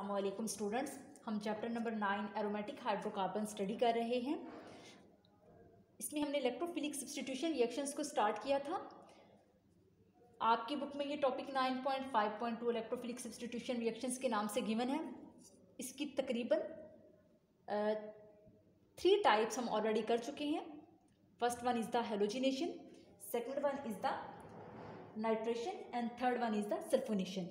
अस्सलामुअलैकुम स्टूडेंट्स, हम chapter number 9 aromatic hydrocarbon study कर रहे हैं। इसमें हमने इलेक्ट्रोफिलिक सब्स्टिट्यूशन रिएक्शंस को स्टार्ट किया था। आपकी बुक में ये टॉपिक 9.5.2 इलेक्ट्रोफिलिक सब्स्टिट्यूशन रिएक्शंस के नाम से गिवन है। इसकी तकरीबन 3 टाइप्स हम ऑलरेडी कर चुके हैं। First one is the halogenation, second one is the nitration and third one is the sulphonation.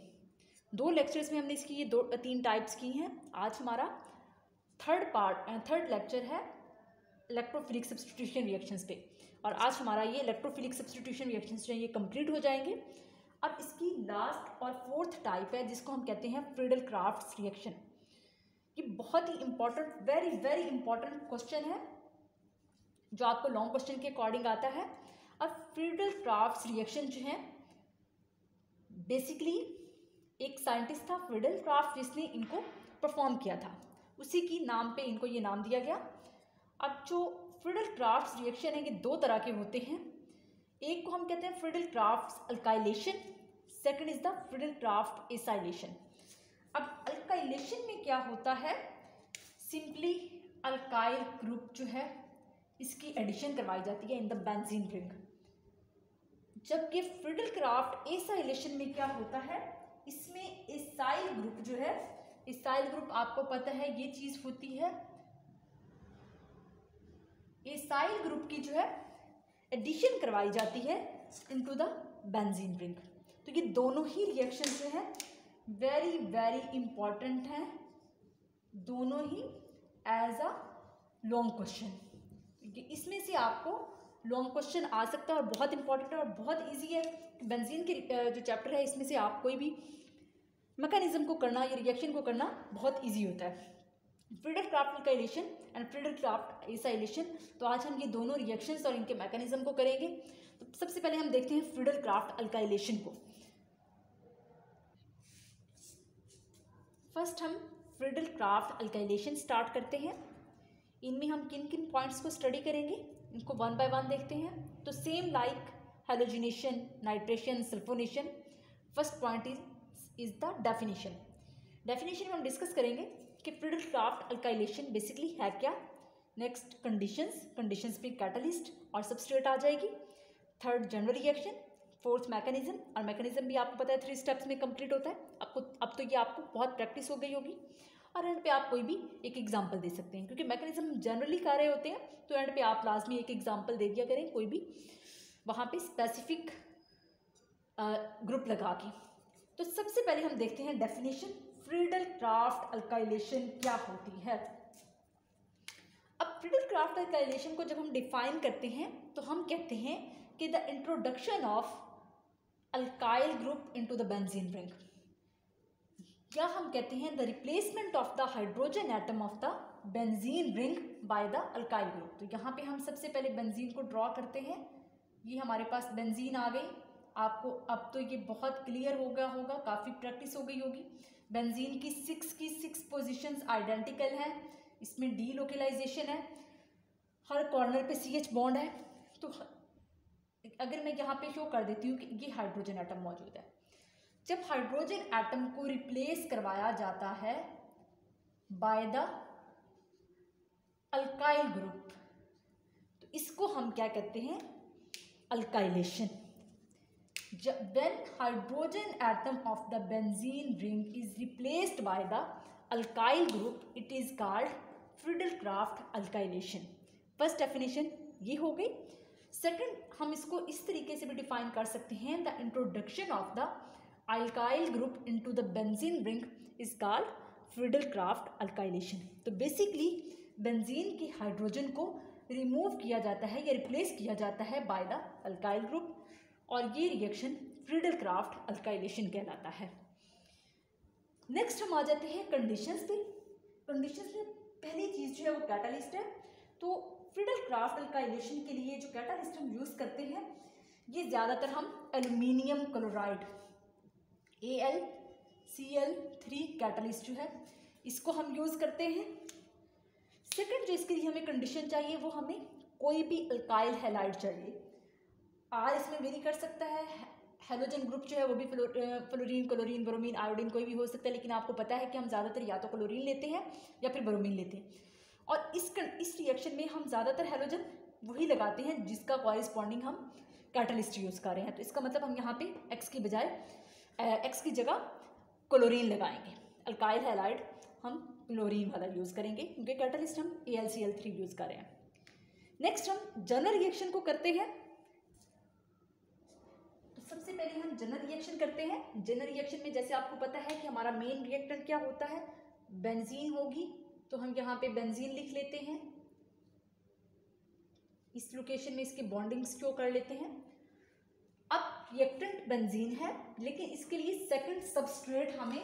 2 lectures में हमने इसकी ये 3 टाइप्स की हैं। आज हमारा थर्ड लेक्चर है इलेक्ट्रोफिलिक सब्स्टिट्यूशन रिएक्शंस पे, और आज हमारा ये इलेक्ट्रोफिलिक सब्स्टिट्यूशन रिएक्शंस जो है ये कंप्लीट हो जाएंगे। अब इसकी लास्ट और 4th टाइप है जिसको हम कहते हैं फ्रीडल क्राफ्ट्स रिएक्शन। ये बहुत ही important, very very important question है जो आपको लॉन्ग क्वेश्चन के अकॉर्डिंग आता है। अब फ्रीडल क्राफ्ट्स रिएक्शन जो है बेसिकली एक साइंटिस्ट था फ्रीडल क्राफ्ट जिसने इनको परफॉर्म किया था, उसी की नाम पे इनको ये नाम दिया गया। अब जो फ्रीडल क्राफ्ट्स रिएक्शन है ये 2 तरह के होते हैं। एक को हम कहते हैं Friedel crafts alkylation, second is the Friedel Crafts acylation. अब अल्काइलेशन में क्या होता है, सिंपली अल्काइल ग्रुप जो है इसकी एडिशन करवाई जाती है इन द बेंजीन रिंग। जबकि फ्रीडल क्राफ्ट एसाइलेशन में क्या होता है, इसमें एसाइल ग्रुप जो है, एसाइल ग्रुप आपको पता है ये चीज होती है, एसाइल ग्रुप की जो है एडिशन करवाई जाती है इनटू द बेंजीन रिंग। तो ये दोनों ही रिएक्शन जो है वेरी वेरी इंपॉर्टेंट हैं, दोनों ही एज अ लॉन्ग क्वेश्चन। इसमें से आपको लॉन्ग क्वेश्चन आ सकता है और बहुत इंपॉर्टेंट है और बहुत इजी है। बेंजीन के जो चैप्टर है इसमें से आप कोई भी मैकेनिज्म को करना या रिएक्शन को करना बहुत इजी होता है। Friedel craft alkylation and Friedel Crafts acylation, तो आज हम ये दोनों रिएक्शंस और इनके मैकेनिज्म को करेंगे। तो सबसे पहले हम देखते हैं फ्रीडल क्राफ्ट अल्काइलेशन को। फर्स्ट हम फ्रीडल क्राफ्ट अल्काइलेशन स्टार्ट करते हैं। इनमें हम किन किन पॉइंट्स को स्टडी करेंगे इनको 1 बाय 1 देखते हैं। तो same like halogenation, nitration, sulphonation, first point is the definition. Definition में हम डिस्कस करेंगे कि फ्रीडल क्राफ्ट अल्काइलेशन बेसिकली है क्या। नेक्स्ट कंडीशंस पे कैटलिस्ट और सबस्ट्रेट आ जाएगी। Third general reaction, fourth mechanism, और मैकेनिज्म भी आपको पता है 3 स्टेप्स में कंप्लीट होता है। अब तो ये आपको बहुत प्रैक्टिस हो गई होगी, और एंड पे आप कोई भी एक एग्जाम्पल दे सकते हैं क्योंकि मैकेनिज्म जनरली कर रहे होते हैं, तो एंड पे आप लाजमी एक एग्जाम्पल दे दिया करें कोई भी वहाँ पे स्पेसिफिक ग्रुप लगा के। तो सबसे पहले हम देखते हैं डेफिनेशन, फ्रीडल क्राफ्ट अल्काइलेशन क्या होती है। अब फ्रीडल क्राफ्ट अल्काइलेशन को जब हम डिफाइन करते हैं तो हम कहते हैं कि the introduction of alkyl group into the benzene ring, या हम कहते हैं the replacement of the hydrogen atom of the benzene ring by the alkyl group. तो यहाँ पे हम सबसे पहले बेंजीन को ड्रॉ करते हैं। ये हमारे पास बेंजीन आ गई। आपको अब तो ये बहुत क्लियर हो गया होगा, काफ़ी प्रैक्टिस हो गई होगी। बेंजीन की 6 पोजीशंस आइडेंटिकल हैं, इसमें डी लोकेलाइजेशन है, हर कॉर्नर पे CH बॉन्ड है। तो अगर मैं यहाँ पे शो कर देती हूँ कि ये हाइड्रोजन एटम मौजूद है। जब हाइड्रोजन एटम को रिप्लेस करवाया जाता है बाय द अल्काइल ग्रुप, तो इसको हम क्या कहते हैं, alkylation. When hydrogen atom of the benzene ring is replaced by the alkyl group, it is called Friedel-Crafts alkylation. First definition ये हो गई। सेकंड, हम इसको इस तरीके से भी डिफाइन कर सकते हैं, the introduction of the alkyl group into the benzene ring is called Friedel-Crafts alkylation. तो बेसिकली बेंजीन की हाइड्रोजन को रिमूव किया जाता है या रिप्लेस किया जाता है बाय द अल्काइल ग्रुप, और ये रिएक्शन फ्रीडल क्राफ्ट अल्काइलेशन कहलाता है। नेक्स्ट हम आ जाते हैं कंडीशंस पे। कंडीशंस में पहली चीज़ जो है वो कैटालिस्ट है। तो फ्रीडल क्राफ्ट अल्काइलेशन के लिए जो कैटालिस्ट हम यूज़ करते हैं ये ज़्यादातर हम एल्यूमिनियम क्लोराइड AlCl3 कैटालिस्ट जो है इसको हम यूज़ करते हैं। सेकंड जो इसके लिए हमें कंडीशन चाहिए वो हमें कोई भी अल्काइल हैलाइड चाहिए। R इसमें वेरी कर सकता है, हेलोजन ग्रुप जो है वो भी फ्लोरीन, क्लोरीन, ब्रोमीन, आयोडीन कोई भी हो सकता है, लेकिन आपको पता है कि हम ज़्यादातर या तो क्लोरीन लेते हैं या फिर ब्रोमीन लेते हैं। और इस रिएक्शन में हम ज़्यादातर हेलोजन वही लगाते हैं जिसका कॉरिस्पॉन्डिंग हम कैटलिस्ट यूज़ कर रहे हैं। तो इसका मतलब हम यहाँ पे एक्स की बजाय एक्स की जगह क्लोरीन लगाएंगे। अल्काइल हैलाइड हम क्लोरीन वाला यूज़ करेंगे क्योंकि कैटलिस्ट हम AlCl3 यूज़ कर रहे हैं। नेक्स्ट हम जनरल रिएक्शन को करते हैं। तो सबसे पहले हम जनरल रिएक्शन करते हैं। जनरल रिएक्शन में जैसे आपको पता है कि हमारा मेन रिएक्टेंट क्या होता है, बेंजीन होगी। तो हम यहाँ पे बेंजीन लिख लेते हैं, इस लोकेशन में इसकी बॉन्डिंग्स शो कर लेते हैं। अब रिएक्टेंट बेंजीन है, लेकिन इसके लिए सेकंड सबस्ट्रेट हमें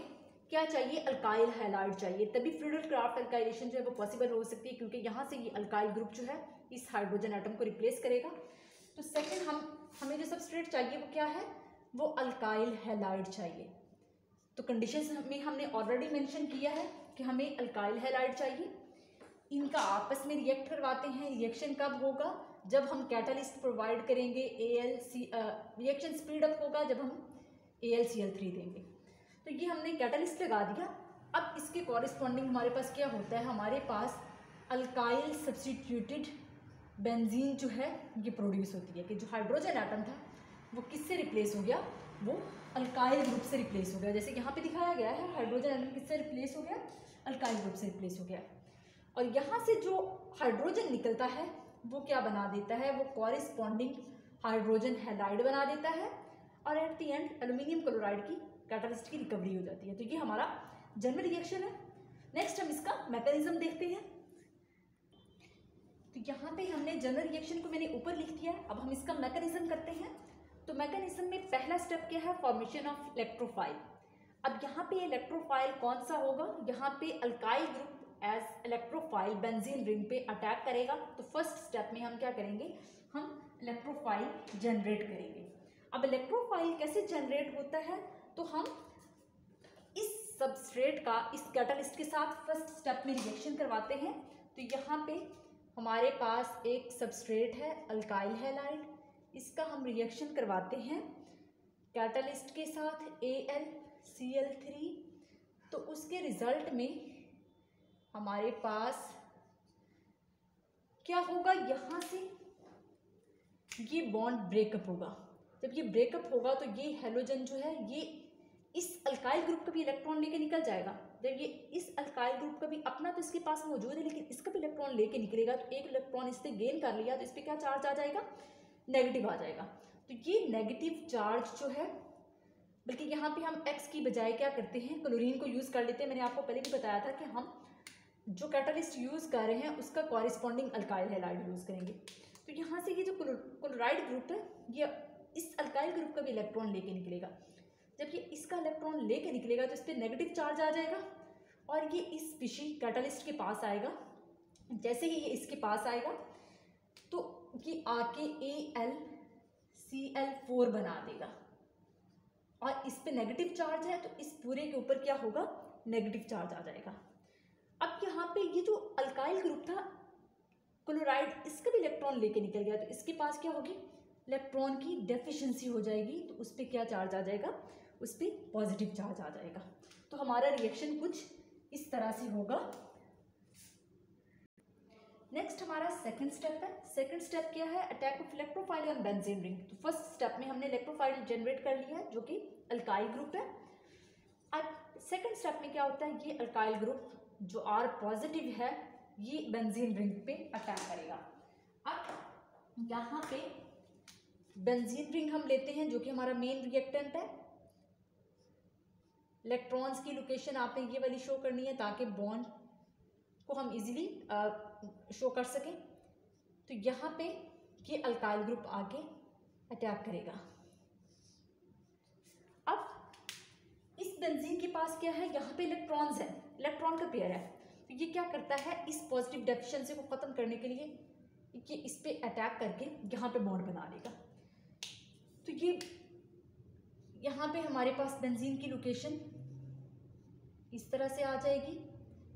क्या चाहिए, अल्काइल हैलाइड चाहिए, तभी फ्लूइड क्राफ्ट अल्काइलेशन जो है वो पॉसिबल हो सकती है, क्योंकि यहाँ से ये अल्काइल ग्रुप जो है इस हाइड्रोजन एटम को रिप्लेस करेगा। तो सेकंड हमें जो सबस्ट्रेट चाहिए वो क्या है, वो अल्काइल हैलाइड चाहिए। तो कंडीशंस में हमने ऑलरेडी मेंशन किया है कि हमें अल्काइल हैलाइड चाहिए। इनका आपस में रिएक्ट करवाते हैं। रिएक्शन कब होगा, जब हम कैटलिस्ट प्रोवाइड करेंगे। रिएक्शन स्पीड अप होगा जब हम AlCl3 देंगे। तो ये हमने कैटलिस्ट लगा दिया। अब इसके कॉरिस्पॉन्डिंग हमारे पास क्या होता है, हमारे पास अल्काइल सब्स्टिट्यूटेड बेंजीन जो है ये प्रोड्यूस होती है कि जो हाइड्रोजन एटम था वो किससे रिप्लेस हो गया, वो अल्काइल ग्रुप से रिप्लेस हो गया। जैसे यहाँ पे दिखाया गया है, हाइड्रोजन एटम किससे रिप्लेस हो गया, अल्काइल ग्रुप से रिप्लेस हो गया। और यहाँ से जो हाइड्रोजन निकलता है वो क्या बना देता है, वो कॉरिस्पॉन्डिंग हाइड्रोजन हैलाइड बना देता है, और at the end aluminium chloride की कैटलिस्ट की रिकवरी हो जाती है। तो ये हमारा जनरल रिएक्शन है। नेक्स्ट हम इसका मैकेनिज्म देखते हैं। तो यहाँ पे हमने जनरल रिएक्शन को मैंने ऊपर लिख दिया। अब हम इसका मैकेनिज्म करते हैं। तो मैकेनिज्म में पहला स्टेप क्या है, फॉर्मेशन ऑफ इलेक्ट्रोफाइल। अब यहाँ पे इलेक्ट्रोफाइल कौन सा होगा, यहाँ पे alkyl group as electrophile benzene ring पे अटैक करेगा। तो फर्स्ट स्टेप में हम क्या करेंगे, हम इलेक्ट्रोफाइल जनरेट करेंगे। अब इलेक्ट्रोफाइल कैसे जनरेट होता है, तो हम इस सबस्ट्रेट का इस कैटलिस्ट के साथ फर्स्ट स्टेप में रिएक्शन करवाते हैं। तो यहाँ पे हमारे पास एक सबस्ट्रेट है अल्काइल हैलाइड, इसका हम रिएक्शन करवाते हैं कैटलिस्ट के साथ AlCl3। तो उसके रिजल्ट में हमारे पास क्या होगा, यहाँ से ये बॉन्ड ब्रेकअप होगा। जब ये ब्रेकअप होगा तो ये हेलोजन जो है ये इस अल्काइल ग्रुप का भी इलेक्ट्रॉन लेके निकल जाएगा। जब ये इस अल्काइल ग्रुप का भी अपना तो इसके पास मौजूद है, लेकिन इसका भी इलेक्ट्रॉन लेके निकलेगा। तो एक इलेक्ट्रॉन इससे गेन कर लिया तो इस पर क्या चार्ज आ जाएगा, नेगेटिव आ जाएगा। तो ये नेगेटिव चार्ज जो है, बल्कि यहाँ पे हम एक्स की बजाय क्या करते हैं, क्लोरीन को यूज़ कर लेते हैं। मैंने आपको पहले भी बताया था कि हम जो कैटलिस्ट यूज़ कर रहे हैं उसका कॉरिस्पॉन्डिंग अल्काइल हैलाइड यूज़ करेंगे। तो यहाँ से ये जो क्लोराइड ग्रुप है ये इस अल्काइल ग्रुप का भी इलेक्ट्रॉन लेके निकलेगा। जब ये इसका इलेक्ट्रॉन लेके निकलेगा तो इस पर नेगेटिव चार्ज आ जाएगा और ये इस स्पीशी कैटलिस्ट के पास आएगा। जैसे ही ये इसके पास आएगा तो ये आके AlCl4 बना देगा, और इस पे नेगेटिव चार्ज है तो इस पूरे के ऊपर क्या होगा, नेगेटिव चार्ज आ जाएगा। अब यहाँ पे ये जो अल्काइल ग्रुप था क्लोराइड, इसका भी इलेक्ट्रॉन लेके निकल गया, तो इसके पास क्या होगी, इलेक्ट्रॉन की डेफिशिएंसी हो जाएगी। तो उस पर क्या चार्ज आ जाएगा, उस पर पॉजिटिव चार्ज आ जाएगा। तो हमारा रिएक्शन कुछ इस तरह से होगा। नेक्स्ट हमारा सेकंड स्टेप है। सेकंड स्टेप क्या है, attack of electrophile on benzene ring. तो फर्स्ट स्टेप में हमने इलेक्ट्रोफाइल जनरेट कर लिया है जो कि अल्काइल ग्रुप है। अब सेकंड स्टेप में क्या होता है, ये अल्काइल ग्रुप जो R पॉजिटिव है ये बेंजीन रिंग पे अटैक करेगा। अब यहाँ पे बेंजीन रिंग हम लेते हैं जो कि हमारा मेन रिएक्टेंट है। इलेक्ट्रॉन्स की लोकेशन आपने ये वाली शो करनी है ताकि बॉन्ड को हम इजीली शो कर सकें। तो यहाँ पे ये अल्काइल ग्रुप आके अटैक करेगा। अब इस बेंजीन के पास क्या है, यहाँ पे इलेक्ट्रॉन्स है, इलेक्ट्रॉन का पेयर है। तो ये क्या करता है, इस पॉजिटिव डेफिशिएंसी को ख़त्म करने के लिए ये इस पे अटैक करके यहाँ पे बॉन्ड बना लेगा। तो ये यहाँ पे हमारे पास बेंजीन की लोकेशन इस तरह से आ जाएगी।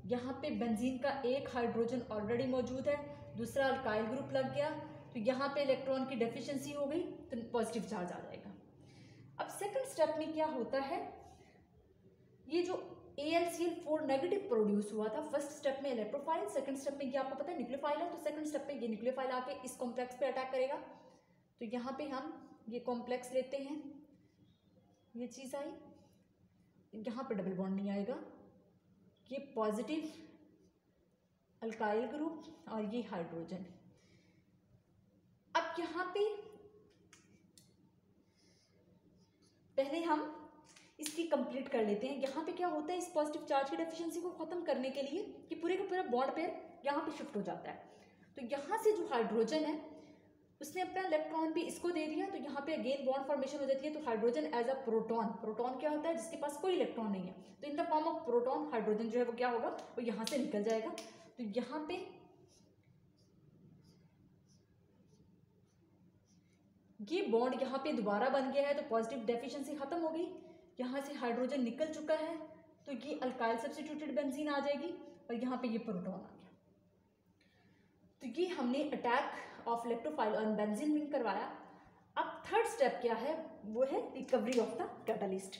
यहाँ पे बेंजीन का एक हाइड्रोजन ऑलरेडी मौजूद है, दूसरा अल्काइल ग्रुप लग गया, तो यहाँ पे इलेक्ट्रॉन की डेफिशिएंसी हो गई तो पॉजिटिव चार्ज आ जाएगा। सेकंड स्टेप में क्या होता है, ये जो AlCl4 नेगेटिव प्रोड्यूस हुआ था फर्स्ट स्टेप में इलेक्ट्रोफाइल, सेकंड स्टेप में ये आपको पता है न्यूक्लियोफाइल है, तो सेकंड स्टेप पे ये न्यूक्लियोफाइल आके इस कॉम्प्लेक्स पे अटैक करेगा। तो यहाँ पे हम ये कॉम्प्लेक्स लेते हैं, ये चीज़ आई, यहाँ पे डबल बॉन्ड नहीं आएगा, ये पॉजिटिव अल्काइल ग्रुप और ये हाइड्रोजन। अब यहाँ पे पहले हम इसकी कंप्लीट कर लेते हैं। यहाँ पे क्या होता है, इस पॉजिटिव चार्ज की डेफिशिएंसी को खत्म करने के लिए कि पूरे का पूरा बॉन्ड पेयर यहाँ पे शिफ्ट हो जाता है। तो यहाँ से जो हाइड्रोजन है उसने अपना इलेक्ट्रॉन भी इसको दे दिया, तो यहाँ पे अगेन बॉन्ड फॉर्मेशन हो जाती है। तो hydrogen as a proton, proton क्या होता है, जिसके पास कोई इलेक्ट्रॉन नहीं है, तो in the form of proton hydrogen जो है वो क्या होगा, वो यहाँ से निकल जाएगा। तो यहाँ पे ये बॉन्ड यहाँ पे दोबारा बन गया है, तो पॉजिटिव डेफिशिएंसी खत्म हो गई, यहाँ से हाइड्रोजन निकल चुका है, तो ये अल्काइल सब्स्टिट्यूटेड बेंजीन आ जाएगी और यहाँ पे ये प्रोटॉन आ गया। तो ये हमने attack of electrophile on benzene ring करवाया। अब थर्ड स्टेप क्या है, वो है रिकवरी ऑफ द कैटलिस्ट।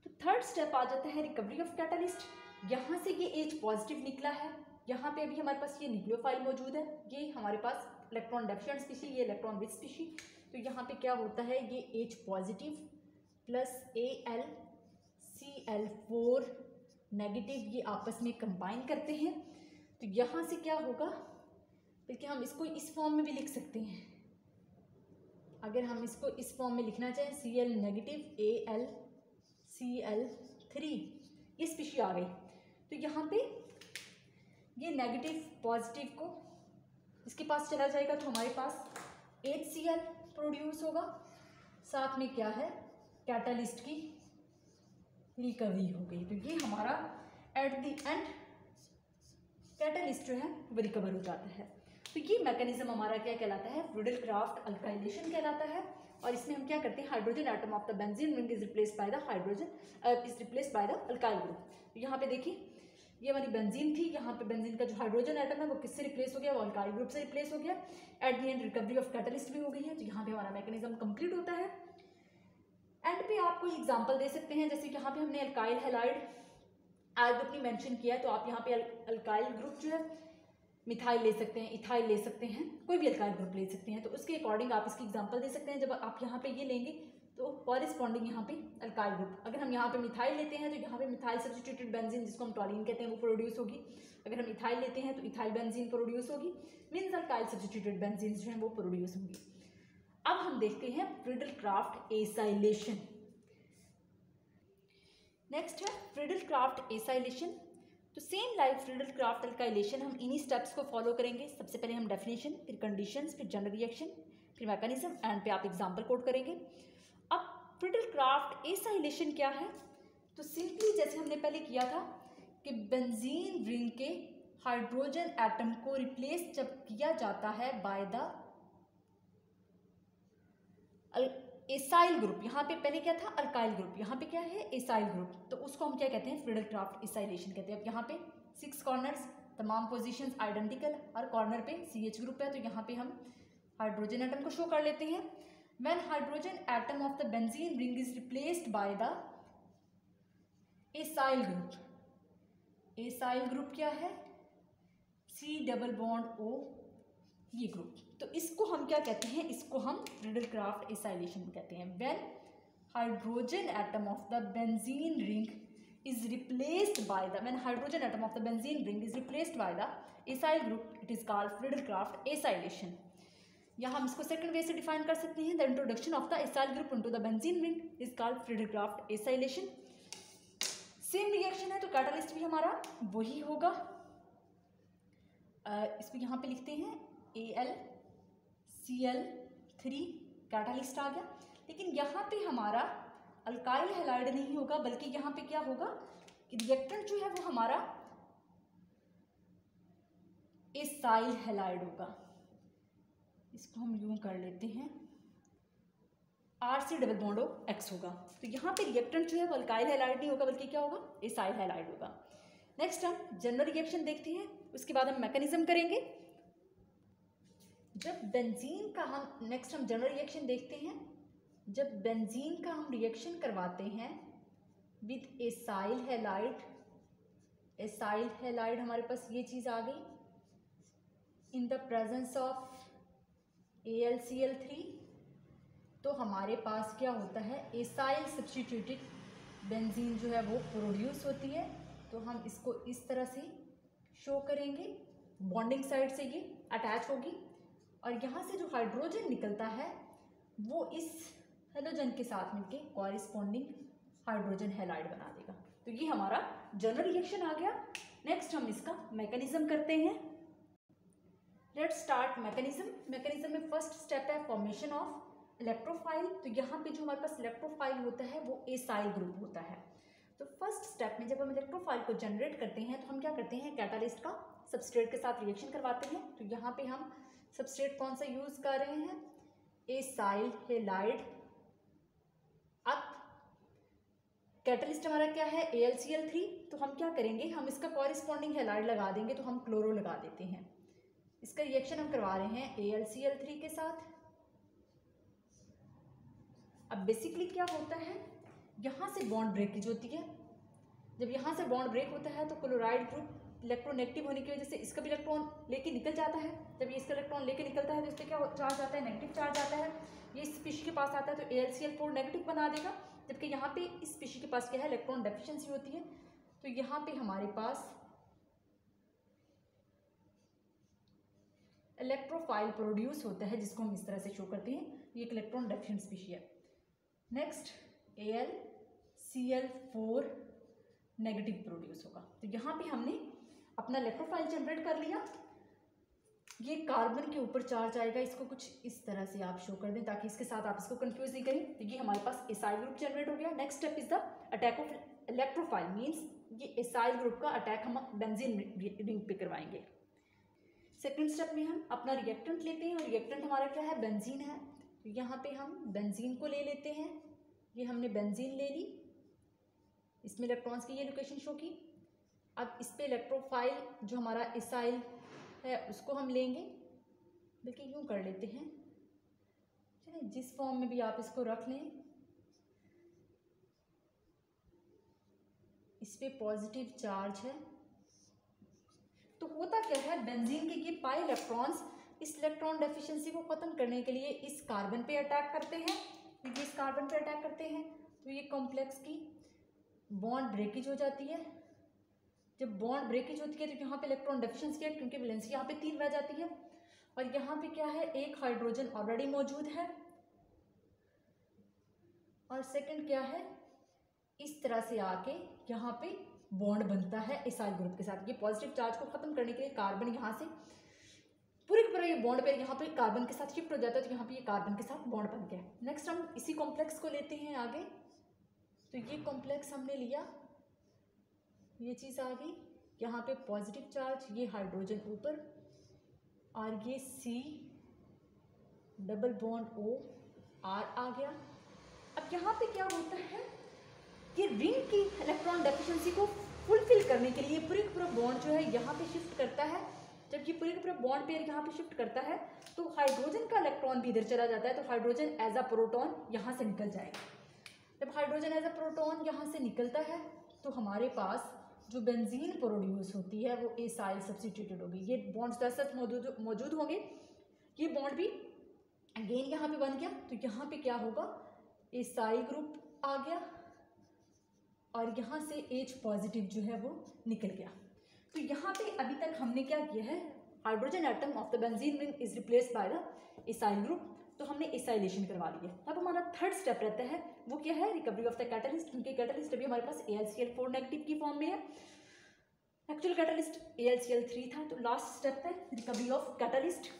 तो थर्ड स्टेप आ जाता है रिकवरी ऑफ कैटलिस्ट। यहाँ से ये H पॉजिटिव निकला है, यहाँ पे अभी हमारे पास ये न्यूक्लियोफाइल मौजूद है, ये हमारे पास इलेक्ट्रॉन डेफिशिएंट स्पीशी, ये इलेक्ट्रॉन रिच स्पीशी। तो यहाँ पे क्या होता है, ये H positive plus AlCl4 negative ये आपस में कंबाइन करते हैं। तो यहाँ से क्या होगा, बल्कि हम इसको इस फॉर्म में भी लिख सकते हैं, अगर हम इसको इस फॉर्म में लिखना चाहें, Cl नेगेटिव AlCl3 ये स्पीशी आ गई। तो यहाँ पे ये नेगेटिव पॉजिटिव को इसके पास चला जाएगा, तो हमारे पास HCl प्रोड्यूस होगा, साथ में क्या है, कैटलिस्ट की रिकवरी हो गई। तो ये हमारा एट द एंड कैटलिस्ट जो है वो रिकवर हो जाता है। तो ये मैकेनिज्म हमारा क्या कहलाता है, फ्रीडल-क्राफ्ट अल्काइलेशन कहलाता है। और इसमें हम क्या करते हैं, hydrogen atom of the benzene ring is replaced by the alkyl group. तो यहाँ पे देखिए, ये वाली बेंजीन थी, यहाँ पे बेंजीन का जो हाइड्रोजन एटम है वो किससे रिप्लेस हो गया, वो अल्काइल ग्रुप से रिप्लेस हो गया। At the end recovery of catalyst भी हो गई है। तो यहाँ पे हमारा मैकेनिज्म कंप्लीट होता है। एंड पे आप कोई एग्जांपल दे सकते हैं, जैसे यहाँ पे हमने अल्काइल हैलाइड ग्रुप ने मेंशन किया है, तो आप यहाँ पे अल्काइल ग्रुप जो है मिथाइल ले सकते हैं, इथाइल ले सकते हैं, कोई भी अल्काइल ग्रुप ले सकते हैं। तो उसके अकॉर्डिंग आप इसकी एग्जांपल दे सकते हैं। जब आप यहाँ पे ये लेंगे तो कॉरेस्पॉन्डिंग यहाँ पे अल्काइल ग्रुप, अगर हम यहाँ पे मिथाइल लेते हैं तो यहाँ पे मिथाइल सब्स्टिट्यूटेड बेंजीन जिसको हम टॉलिन कहते हैं वो प्रोड्यूस होगी। अगर हम इथाइल लेते हैं तो इथाइल बेंजीन प्रोड्यूस होगी, मीन्स अल्काइल सब्स्टिट्यूटेड बेंजीन जो है वो प्रोड्यूस होंगी। अब हम देखते हैं फ्रीडल-क्राफ्ट एसाइलेशन। नेक्स्ट है फ्रीडल-क्राफ्ट एसाइलेशन। तो सेम लाइक फ्रीडल-क्राफ्ट अल्काइलेशन हम इन्हीं स्टेप्स को फॉलो करेंगे। सबसे पहले हम डेफिनेशन, फिर कंडीशंस, फिर जनरल रिएक्शन, फिर मैकेनिज्म, एंड पे आप एग्जांपल कोड करेंगे। अब फ्रीडल-क्राफ्ट एसाइलेशन क्या है, तो सिंपली जैसे हमने पहले किया था कि बेंजीन रिंग के हाइड्रोजन एटम को रिप्लेस जब किया जाता है बाय द एसाइल ग्रुप, यहाँ पे पहले क्या था अल्काइल ग्रुप, यहाँ पे क्या है एसाइल ग्रुप, तो उसको हम क्या कहते हैं, फ्रीडल-क्राफ्ट एसाइलेशन कहते हैं। अब यहाँ पे 6 कॉर्नर्स, तमाम पोजीशंस आइडेंटिकल, हर कॉर्नर पे CH ग्रुप है, तो यहाँ पे हम हाइड्रोजन एटम को शो कर लेते हैं। When hydrogen atom of the benzene ring is replaced by the acyl group, acyl group क्या है, C डबल बॉन्ड O ये ग्रुप, तो इसको हम क्या कहते हैं, इसको हम फ्रीडल-क्राफ्ट एसाइलेशन कहते हैं। When hydrogen atom of the benzene ring is replaced by the, when hydrogen atom of the benzene ring is replaced by the acyl group, it is called Friedel-Crafts acylation. या हम इसको second वे से define कर सकते हैं, the introduction of the acyl group into the benzene ring is called Friedel-Crafts acylation. Same reaction है, तो catalyst भी हमारा वही होगा। इसको यहाँ पे लिखते हैं AlCl3 कैटलिस्ट आ गया। लेकिन यहाँ पे हमारा अल्काइल हैलाइड नहीं होगा, बल्कि यहाँ पे क्या होगा कि रिएक्टेंट जो है वो हमारा एसाइल हैलाइड होगा। इसको हम यूं कर लेते हैं, RC डबल बॉन्ड X होगा। तो यहाँ पे रिएक्टेंट जो है वो अल्काइल हैलाइड नहीं होगा, बल्कि क्या होगा, एसाइल हैलाइड होगा। नेक्स्ट हम जनरल रिएक्शन देखते हैं, उसके बाद हम मैकेनिज्म करेंगे। जब बेंजीन का हम जनरल रिएक्शन देखते हैं, जब बेंजीन का हम रिएक्शन करवाते हैं with acyl halide, acyl halide हमारे पास ये चीज़ आ गई in the presence of AlCl3, तो हमारे पास क्या होता है, एसाइल सब्स्टिट्यूटेड बेंजीन जो है वो प्रोड्यूस होती है। तो हम इसको इस तरह से शो करेंगे, बॉन्डिंग साइड से ये अटैच होगी और यहाँ से जो हाइड्रोजन निकलता है वो इस हेलोजन के साथ मिलके कॉरिस्पॉन्डिंग हाइड्रोजन हैलाइड बना देगा। तो ये हमारा जनरल रिएक्शन आ गया। नेक्स्ट हम इसका मैकेनिज्म करते हैं। Let's start mechanism. मैकेनिज्म में फर्स्ट स्टेप है फॉर्मेशन ऑफ इलेक्ट्रोफाइल। तो यहाँ पे जो हमारे पास इलेक्ट्रोफाइल होता है वो एसाइल ग्रुप होता है। तो फर्स्ट स्टेप में जब हम इलेक्ट्रोफाइल को जनरेट करते हैं तो हम क्या करते हैं, कैटालिस्ट का सबस्ट्रेट के साथ रिएक्शन करवाते हैं। तो यहाँ पे हम सबस्ट्रेट कौन सा यूज कर रहे हैं, एसाइल हैलाइड। अब कैटलिस्ट हमारा क्या है, AlCl3। तो हम क्या करेंगे, हम इसका कॉरिस्पॉन्डिंग हैलाइड लगा देंगे। तो हम क्लोरो लगा देते हैं। इसका रिएक्शन हम करवा रहे हैं AlCl3 के साथ। अब बेसिकली क्या होता है, यहाँ से बॉन्ड ब्रेकेज होती है। जब यहाँ से बॉन्ड ब्रेक होता है तो क्लोराइड ग्रुप इलेक्ट्रोनेगेटिव होने की वजह से इसका भी इलेक्ट्रॉन लेके निकल जाता है। जब ये इसका इलेक्ट्रॉन लेके निकलता है तो इस पर क्या चार्ज आता है, नेगेटिव चार्ज आता है। ये इस स्पीशी के पास आता है तो AlCl4 नेगेटिव बना देगा। जबकि यहाँ पे इस स्पीशी के पास क्या है, इलेक्ट्रॉन डेफिशिएंसी होती है। तो यहाँ पे हमारे पास इलेक्ट्रोफाइल प्रोड्यूस होता है जिसको हम इस तरह से शो करते हैं। ये एक इलेक्ट्रॉन डेफिशिएंट स्पीशी है। नेक्स्ट AlCl4 नेगेटिव प्रोड्यूस होगा। तो यहाँ पे हमने अपना इलेक्ट्रोफाइल जनरेट कर लिया। ये कार्बन के ऊपर चार्ज आएगा, इसको कुछ इस तरह से आप शो कर दें ताकि इसके साथ आप इसको कंफ्यूज नहीं करें। तो ये हमारे पास एसाइल ग्रुप जनरेट हो गया। Next step is the attack of electrophile, means ये एसाइल ग्रुप का अटैक हम बेंजीन रिंग पे करवाएंगे। सेकेंड स्टेप में हम अपना रिएक्टेंट लेते हैं और रिएक्टेंट हमारा क्या है, बेंजीन है। तो यहाँ पे हम बेंजीन को ले लेते हैं। ये हमने बेंजीन ले ली, इसमें इलेक्ट्रॉन्स की ये लोकेशन शो की। अब इस पे इलेक्ट्रोफाइल जो हमारा एसाइल है उसको हम लेंगे, बल्कि यूँ कर लेते हैं, चलिए जिस फॉर्म में भी आप इसको रख लें। इस पे पॉजिटिव चार्ज है। तो होता क्या है, बेंजीन के ये पाई इलेक्ट्रॉन्स इस इलेक्ट्रॉन डेफिशिएंसी को ख़त्म करने के लिए इस कार्बन पे अटैक करते हैं। ये इस कार्बन पे अटैक करते हैं तो ये कॉम्प्लेक्स की बॉन्ड ब्रेकेज हो जाती है। जब बॉन्ड ब्रेकेज होती है तो यहाँ पे इलेक्ट्रॉन डेफिशिएंसी है क्योंकि वैलेंसी यहाँ पे 3 रह जाती है। और यहाँ पे क्या है, एक हाइड्रोजन ऑलरेडी मौजूद है। और सेकंड क्या है, इस तरह से आके यहाँ पे बॉन्ड बनता है एसाइल ग्रुप के साथ। ये पॉजिटिव चार्ज को खत्म करने के लिए कार्बन यहाँ से पूरे का पूरा ये बॉन्ड पे यहाँ पे कार्बन के साथ शिफ्ट हो जाता है। तो यहाँ पे ये कार्बन के साथ बॉन्ड बन गया। नेक्स्ट हम इसी कॉम्प्लेक्स को लेते हैं आगे। तो ये कॉम्प्लेक्स हमने लिया, ये चीज़ आ गई। यहाँ पे पॉजिटिव चार्ज, ये हाइड्रोजन ऊपर और ये C double bond O R आ गया। अब यहाँ पे क्या होता है, ये रिंग की इलेक्ट्रॉन डेफिशिएंसी को फुलफिल करने के लिए पूरे का पूरा बॉन्ड जो है यहाँ पे शिफ्ट करता है। जब ये पूरे का पूरा बॉन्ड पेयर यहाँ पे शिफ्ट करता है तो हाइड्रोजन का इलेक्ट्रॉन भी इधर चला जाता है। तो हाइड्रोजन एज अ प्रोटॉन यहाँ से निकल जाएगा। जब हाइड्रोजन एज अ प्रोटॉन यहाँ से निकलता है तो हमारे पास जो बेंजीन प्रोड्यूस होती है वो एसाइल सब्स्टिट्यूटेड होगी। ये बॉन्ड्स जैसे मौजूद होंगे, ये बॉन्ड भी अगेन यहाँ पे बन गया। तो यहाँ पे क्या होगा, एसाइल ग्रुप आ गया और यहाँ से H पॉजिटिव जो है वो निकल गया। तो यहाँ पे अभी तक हमने क्या किया है, hydrogen atom of the benzene ring is replaced by the acyl group. तो हमने एसाइलेशन करवा लिया। अब हमारा थर्ड स्टेप रहता है, वो क्या है, रिकवरी ऑफ द कैटलिस्ट। क्योंकि कैटलिस्ट अभी हमारे पास AlCl4 नेगेटिव की फॉर्म में है। एक्चुअल कैटलिस्ट AlCl3 था। तो लास्ट स्टेप है रिकवरी ऑफ कैटलिस्ट।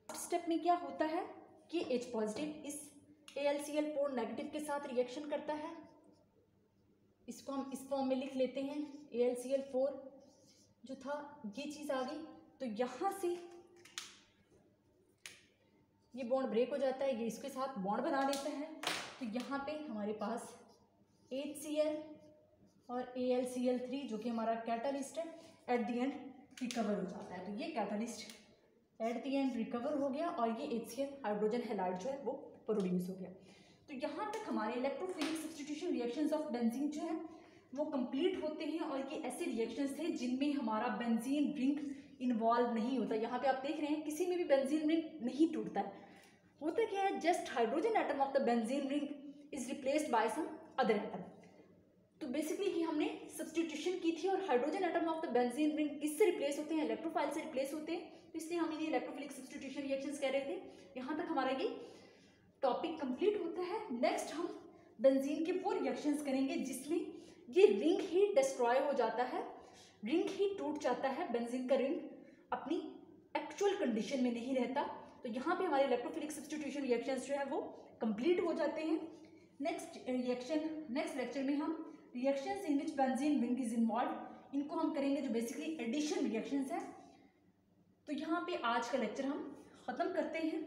स्टेप में क्या होता है कि H पॉजिटिव इस AlCl4 नेगेटिव के साथ रिएक्शन करता है। इसको हम इस फॉर्म में लिख लेते हैं, AlCl4 जो था ये चीज़ आ गई। तो यहाँ से ये बॉन्ड ब्रेक हो जाता है, ये इसके साथ बॉन्ड बना लेता है। तो यहाँ पे हमारे पास HCl और AlCl3 जो कि हमारा कैटलिस्ट है एट द एंड रिकवर हो जाता है। तो ये catalyst at the end recover हो गया और ये HCl हाइड्रोजन हैलाइड जो है वो प्रोड्यूस हो गया। तो यहाँ तक हमारे electrophilic substitution reactions of benzene जो है वो कंप्लीट होते हैं। और ये ऐसे रिएक्शंस थे जिनमें हमारा बेंजीन रिंग इन्वॉल्व नहीं होता। यहाँ पे आप देख रहे हैं किसी में भी बेंजीन रिंग नहीं टूटता है। होता क्या है, just hydrogen atom of the benzene ring is replaced by some other atom. तो बेसिकली ये हमने सब्स्टिट्यूशन की थी और hydrogen atom of the benzene ring किससे रिप्लेस होते हैं, इलेक्ट्रोफाइल से रिप्लेस होते हैं। तो इसलिए हम इन्हें इलेक्ट्रोफिलिक सब्स्टिट्यूशन रिएक्शंस कह रहे थे। यहाँ तक हमारा ये टॉपिक कंप्लीट होता है। नेक्स्ट हम बेंजीन के वो रिएक्शंस करेंगे जिसमें ये रिंग ही डिस्ट्रॉय हो जाता है, रिंग ही टूट जाता है, बेंजीन का रिंग अपनी एक्चुअल कंडीशन में नहीं रहता। तो यहाँ पे हमारे इलेक्ट्रोफिलिक सब्स्टिट्यूशन रिएक्शंस जो है वो कंप्लीट हो जाते हैं। नेक्स्ट लेक्चर में हम reactions in which benzene ring is involve, इनको हम करेंगे, जो बेसिकली एडिशन रिएक्शंस है। तो यहाँ पे आज का लेक्चर हम खत्म करते हैं।